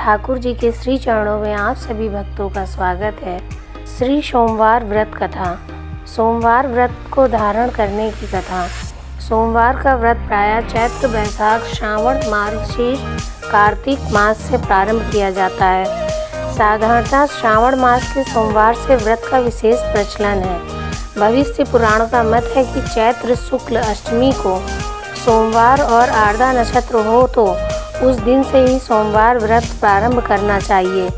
ठाकुर जी के श्री चरणों में आप सभी भक्तों का स्वागत है। श्री सोमवार व्रत कथा। सोमवार व्रत को धारण करने की कथा। सोमवार का व्रत प्रायः चैत्र, बैसाख, श्रावण, मार्गशीर्ष, कार्तिक मास से प्रारंभ किया जाता है। साधारणतः श्रावण मास के सोमवार से व्रत का विशेष प्रचलन है। भविष्य पुराण का मत है कि चैत्र शुक्ल अष्टमी को सोमवार और आर्द्रा नक्षत्र हो तो उस दिन से ही सोमवार व्रत प्रारंभ करना चाहिए।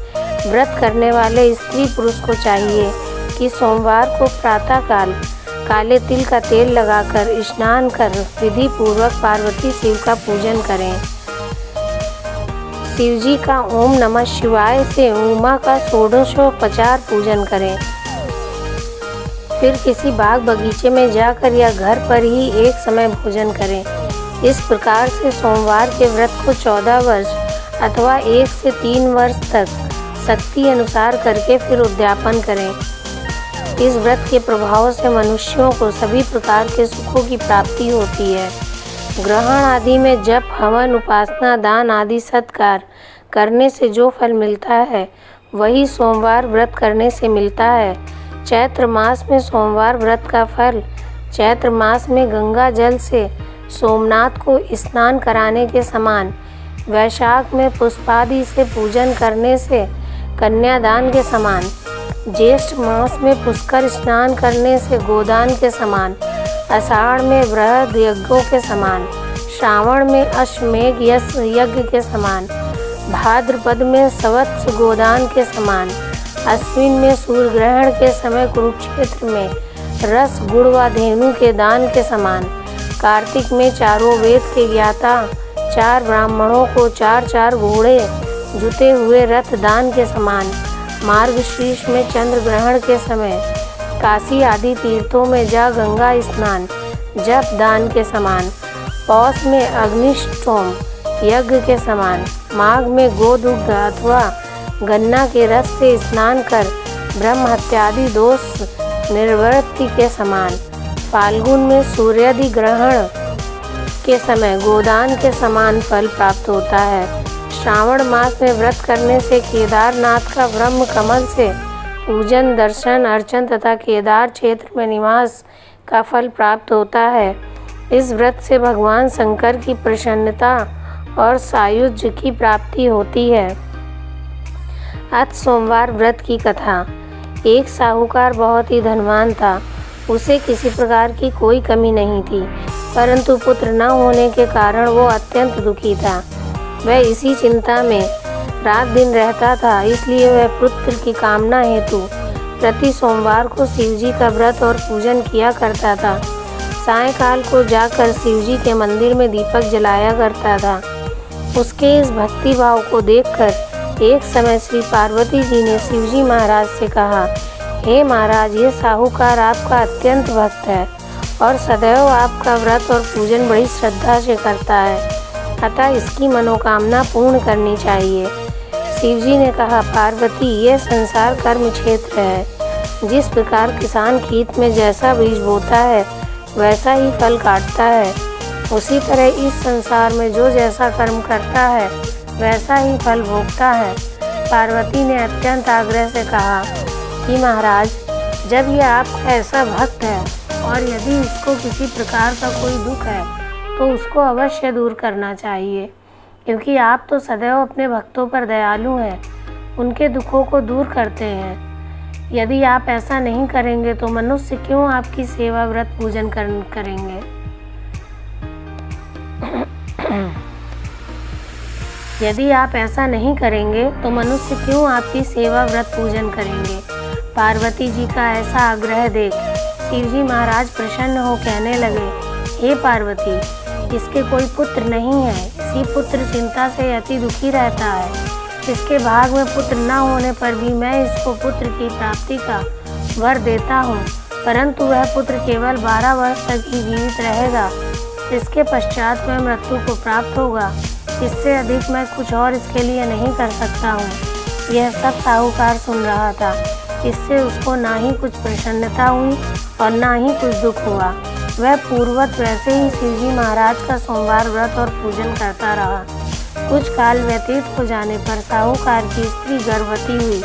व्रत करने वाले स्त्री पुरुष को चाहिए कि सोमवार को प्रातःकाल काले तिल का तेल लगाकर स्नान कर विधि पूर्वक पार्वती शिव का पूजन करें। शिव जी का ओम नमः शिवाय से उमा का षोडशोपचार पूजन करें। फिर किसी बाग बगीचे में जाकर या घर पर ही एक समय भोजन करें। इस प्रकार से सोमवार के व्रत को 14 वर्ष अथवा 1 से 3 वर्ष तक शक्ति अनुसार करके फिर उद्यापन करें। इस व्रत के प्रभाव से मनुष्यों को सभी प्रकार के सुखों की प्राप्ति होती है। ग्रहण आदि में जप, हवन, उपासना, दान आदि सत्कार करने से जो फल मिलता है वही सोमवार व्रत करने से मिलता है। चैत्र मास में सोमवार व्रत का फल चैत्र मास में गंगा जल से सोमनाथ को स्नान कराने के समान, वैशाख में पुष्पादि से पूजन करने से कन्यादान के समान, ज्येष्ठ मास में पुष्कर स्नान करने से गोदान के समान, आषाढ़ में वृहद यज्ञों के समान, श्रावण में अश्वमेघ यज्ञ के समान, भाद्रपद में सवत्स गोदान के समान, अश्विन में सूर्य ग्रहण के समय कुरुक्षेत्र में रस गुड़ व धेनु के दान के समान, कार्तिक में चारों वेद के ज्ञाता 4 ब्राह्मणों को 4 घोड़े जुते हुए रथ दान के समान, मार्गशीर्ष में चंद्र ग्रहण के समय काशी आदि तीर्थों में जा गंगा स्नान जप दान के समान, पौष में अग्निष्टोम यज्ञ के समान, माघ में गोदुग्ध अथवा गन्ना के रस से स्नान कर ब्रह्म हत्यादि दोष निर्वृत्ति के समान, फाल्गुन में सूर्यादि ग्रहण के समय गोदान के समान फल प्राप्त होता है। श्रावण मास में व्रत करने से केदारनाथ का ब्रह्म कमल से पूजन, दर्शन, अर्चन तथा केदार क्षेत्र में निवास का फल प्राप्त होता है। इस व्रत से भगवान शंकर की प्रसन्नता और सायुज्य की प्राप्ति होती है। आज सोमवार व्रत की कथा। एक साहूकार बहुत ही धनवान था। उसे किसी प्रकार की कोई कमी नहीं थी, परंतु पुत्र न होने के कारण वो अत्यंत दुखी था। वह इसी चिंता में रात दिन रहता था। इसलिए वह पुत्र की कामना हेतु प्रति सोमवार को शिवजी का व्रत और पूजन किया करता था। सायंकाल को जाकर शिवजी के मंदिर में दीपक जलाया करता था। उसके इस भक्ति भाव को देखकर एक समय श्री पार्वती जी ने शिवजी महाराज से कहा, हे महाराज, ये साहूकार आपका अत्यंत भक्त है और सदैव आपका व्रत और पूजन बड़ी श्रद्धा से करता है, अतः इसकी मनोकामना पूर्ण करनी चाहिए। शिवजी ने कहा, पार्वती, ये संसार कर्म क्षेत्र है। जिस प्रकार किसान खेत में जैसा बीज बोता है वैसा ही फल काटता है, उसी तरह इस संसार में जो जैसा कर्म करता है वैसा ही फल भोगता है। पार्वती ने अत्यंत आग्रह से कहा कि महाराज, जब यह आपका ऐसा भक्त है और यदि इसको किसी प्रकार का कोई दुख है तो उसको अवश्य दूर करना चाहिए, क्योंकि आप तो सदैव अपने भक्तों पर दयालु हैं, उनके दुखों को दूर करते हैं। यदि आप ऐसा नहीं करेंगे तो मनुष्य क्यों आपकी सेवा व्रत पूजन करेंगे। यदि आप ऐसा नहीं करेंगे तो मनुष्य क्यों आपकी सेवा व्रत पूजन करेंगे। पार्वती जी का ऐसा आग्रह देख शिवजी महाराज प्रसन्न हो कहने लगे, हे पार्वती, इसके कोई पुत्र नहीं है। इसी पुत्र चिंता से अति दुखी रहता है। इसके भाग में पुत्र न होने पर भी मैं इसको पुत्र की प्राप्ति का वर देता हूँ, परंतु वह पुत्र केवल 12 वर्ष तक ही जीवित रहेगा। इसके पश्चात वह मृत्यु को प्राप्त होगा। इससे अधिक मैं कुछ और इसके लिए नहीं कर सकता हूँ। यह सब साहूकार सुन रहा था। इससे उसको ना ही कुछ प्रसन्नता हुई और ना ही कुछ दुख हुआ। वह पूर्ववत वैसे ही शिवजी महाराज का सोमवार व्रत और पूजन करता रहा। कुछ काल व्यतीत हो जाने पर साहूकार की स्त्री गर्भवती हुई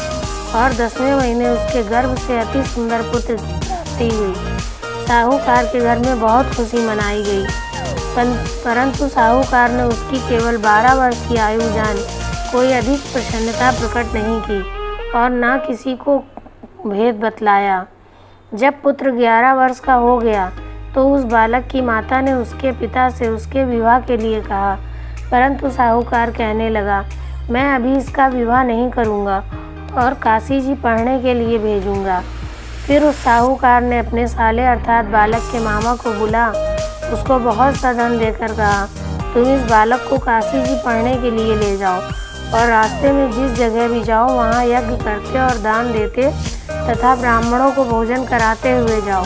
और 10वें महीने उसके गर्भ से अति सुंदर पुत्र की प्राप्ति हुई। साहूकार के घर में बहुत खुशी मनाई गई, परंतु साहूकार ने उसकी केवल 12 वर्ष की आयु जान कोई अधिक प्रसन्नता प्रकट नहीं की और न किसी को भेद बतलाया। जब पुत्र 11 वर्ष का हो गया तो उस बालक की माता ने उसके पिता से उसके विवाह के लिए कहा, परंतु साहूकार कहने लगा, मैं अभी इसका विवाह नहीं करूँगा और काशी जी पढ़ने के लिए भेजूँगा। फिर उस साहूकार ने अपने साले अर्थात बालक के मामा को बुला उसको बहुत सा धन देकर कहा, तुम इस बालक को काशी जी पढ़ने के लिए ले जाओ और रास्ते में जिस जगह भी जाओ वहाँ यज्ञ करते और दान देते तथा ब्राह्मणों को भोजन कराते हुए जाओ।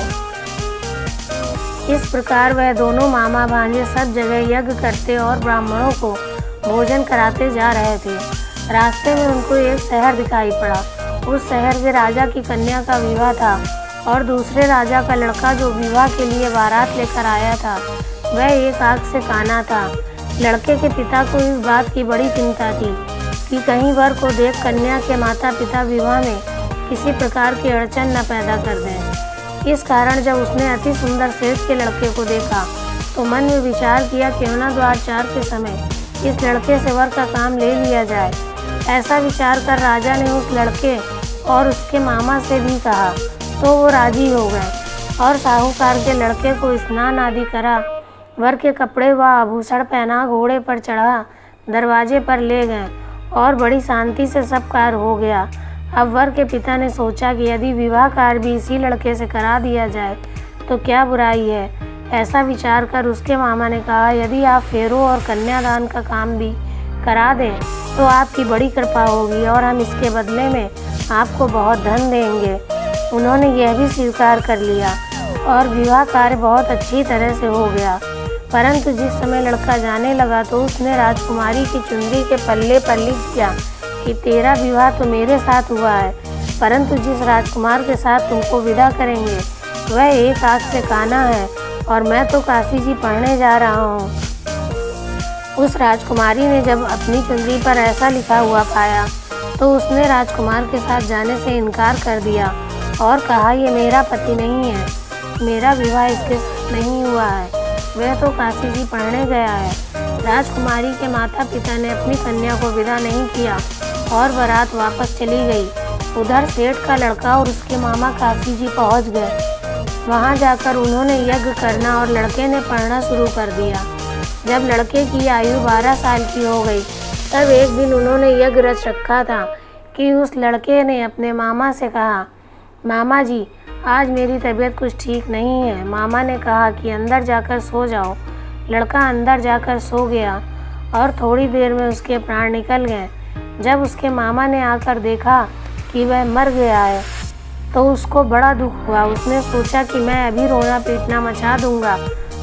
इस प्रकार वह दोनों मामा भांजे सब जगह यज्ञ करते और ब्राह्मणों को भोजन कराते जा रहे थे। रास्ते में उनको एक शहर दिखाई पड़ा। उस शहर के राजा की कन्या का विवाह था और दूसरे राजा का लड़का जो विवाह के लिए बारात लेकर आया था वह एक आँख से काना था। लड़के के पिता को इस बात की बड़ी चिंता थी कि कहीं वर को देख कन्या के माता पिता विवाह में किसी प्रकार की अड़चन न पैदा कर दें। इस कारण जब उसने अति सुंदर सेठ के लड़के को देखा तो मन में विचार किया क्यों न द्वार 4 के समय इस लड़के से वर का काम ले लिया जाए। ऐसा विचार कर राजा ने उस लड़के और उसके मामा से भी कहा तो वो राजी हो गए और साहूकार के लड़के को स्नान आदि करा, वर के कपड़े व आभूषण पहना घोड़े पर चढ़ा दरवाजे पर ले गए और बड़ी शांति से सब कार्य हो गया। अब वर के पिता ने सोचा कि यदि विवाह कार्य भी इसी लड़के से करा दिया जाए तो क्या बुराई है। ऐसा विचार कर उसके मामा ने कहा, यदि आप फेरों और कन्यादान का काम भी करा दें तो आपकी बड़ी कृपा होगी और हम इसके बदले में आपको बहुत धन देंगे। उन्होंने यह भी स्वीकार कर लिया और विवाह कार्य बहुत अच्छी तरह से हो गया। परंतु जिस समय लड़का जाने लगा तो उसने राजकुमारी की चुनरी के पल्ले पर लिख दिया कि तेरा विवाह तो मेरे साथ हुआ है, परंतु जिस राजकुमार के साथ तुमको विदा करेंगे वह एक आँख से काना है और मैं तो काशी जी पढ़ने जा रहा हूँ। उस राजकुमारी ने जब अपनी चुनरी पर ऐसा लिखा हुआ पाया तो उसने राजकुमार के साथ जाने से इनकार कर दिया और कहा, ये मेरा पति नहीं है, मेरा विवाह इसके साथ नहीं हुआ है, वह तो काशी जी पढ़ने गया है। राजकुमारी के माता पिता ने अपनी कन्या को विदा नहीं किया और बारात वापस चली गई। उधर सेठ का लड़का और उसके मामा काशी जी पहुंच गए। वहां जाकर उन्होंने यज्ञ करना और लड़के ने पढ़ना शुरू कर दिया। जब लड़के की आयु 12 साल की हो गई तब एक दिन उन्होंने यज्ञ रच रखा था कि उस लड़के ने अपने मामा से कहा, मामा जी आज मेरी तबीयत कुछ ठीक नहीं है। मामा ने कहा कि अंदर जाकर सो जाओ। लड़का अंदर जाकर सो गया और थोड़ी देर में उसके प्राण निकल गए। जब उसके मामा ने आकर देखा कि वह मर गया है तो उसको बड़ा दुख हुआ। उसने सोचा कि मैं अभी रोना पीटना मचा दूंगा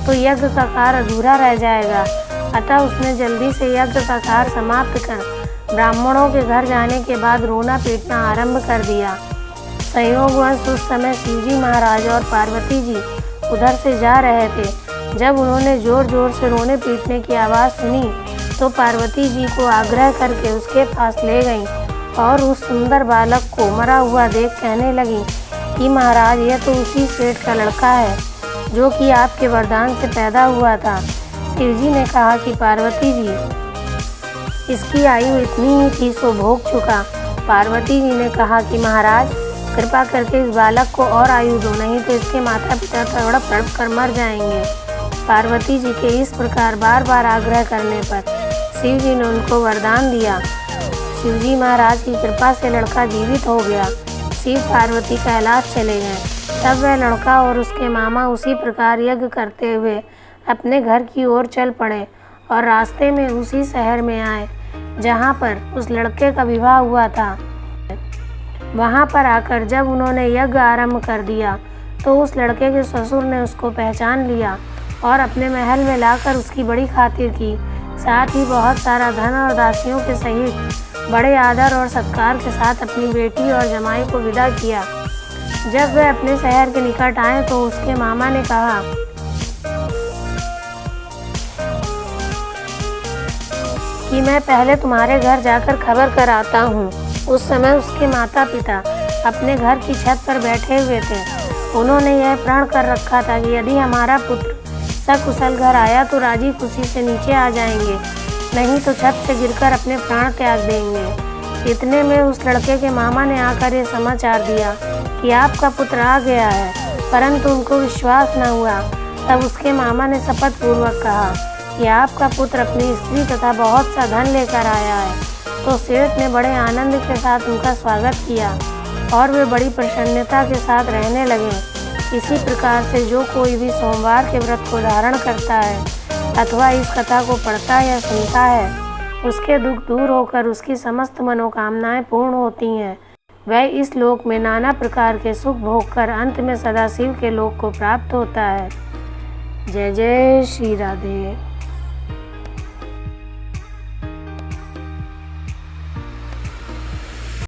तो यज्ञ का कार्य अधूरा रह जाएगा। अतः उसने जल्दी से यज्ञ का कार्य समाप्त कर ब्राह्मणों के घर जाने के बाद रोना पीटना आरंभ कर दिया। संयोगवश उस समय शिवजी महाराज और पार्वती जी उधर से जा रहे थे। जब उन्होंने जोर जोर से रोने पीटने की आवाज़ सुनी तो पार्वती जी को आग्रह करके उसके पास ले गईं और उस सुंदर बालक को मरा हुआ देख कहने लगी कि महाराज यह तो उसी सेठ का लड़का है जो कि आपके वरदान से पैदा हुआ था। शिवजी ने कहा कि पार्वती जी इसकी आयु इतनी ही थी सो भोग चुका। पार्वती जी ने कहा कि महाराज कृपा करके इस बालक को और आयु दो, नहीं तो इसके माता पिता तड़प तड़प कर मर जाएंगे। पार्वती जी के इस प्रकार बार बार आग्रह करने पर शिव जी ने उनको वरदान दिया। शिवजी महाराज की कृपा से लड़का जीवित हो गया। शिव पार्वती कैलाश चले गए। तब वह लड़का और उसके मामा उसी प्रकार यज्ञ करते हुए अपने घर की ओर चल पड़े और रास्ते में उसी शहर में आए जहाँ पर उस लड़के का विवाह हुआ था। वहाँ पर आकर जब उन्होंने यज्ञ आरंभ कर दिया तो उस लड़के के ससुर ने उसको पहचान लिया और अपने महल में लाकर उसकी बड़ी खातिर की। साथ ही बहुत सारा धन और दासियों के सहित बड़े आदर और सत्कार के साथ अपनी बेटी और जमाई को विदा किया। जब वे अपने शहर के निकट आए तो उसके मामा ने कहा कि कि मैं पहले तुम्हारे घर जाकर खबर कर आता हूँ। उस समय उसके माता पिता अपने घर की छत पर बैठे हुए थे। उन्होंने यह प्रण कर रखा था कि यदि हमारा पुत्र सकुशल घर आया तो राजी खुशी से नीचे आ जाएंगे, नहीं तो छत से गिरकर अपने प्राण त्याग देंगे। इतने में उस लड़के के मामा ने आकर ये समाचार दिया कि आपका पुत्र आ गया है, परंतु उनको विश्वास न हुआ। तब उसके मामा ने शपथ पूर्वक कहा कि आपका पुत्र अपनी स्त्री तथा बहुत सा धन लेकर आया है। तो सेठ ने बड़े आनंद के साथ उनका स्वागत किया और वे बड़ी प्रसन्नता के साथ रहने लगे। इसी प्रकार से जो कोई भी सोमवार के व्रत को धारण करता है अथवा इस कथा को पढ़ता या सुनता है, उसके दुख दूर होकर उसकी समस्त मनोकामनाएं पूर्ण होती हैं। वह इस लोक में नाना प्रकार के सुख भोग कर अंत में सदाशिव के लोक को प्राप्त होता है। जय जय श्री राधे।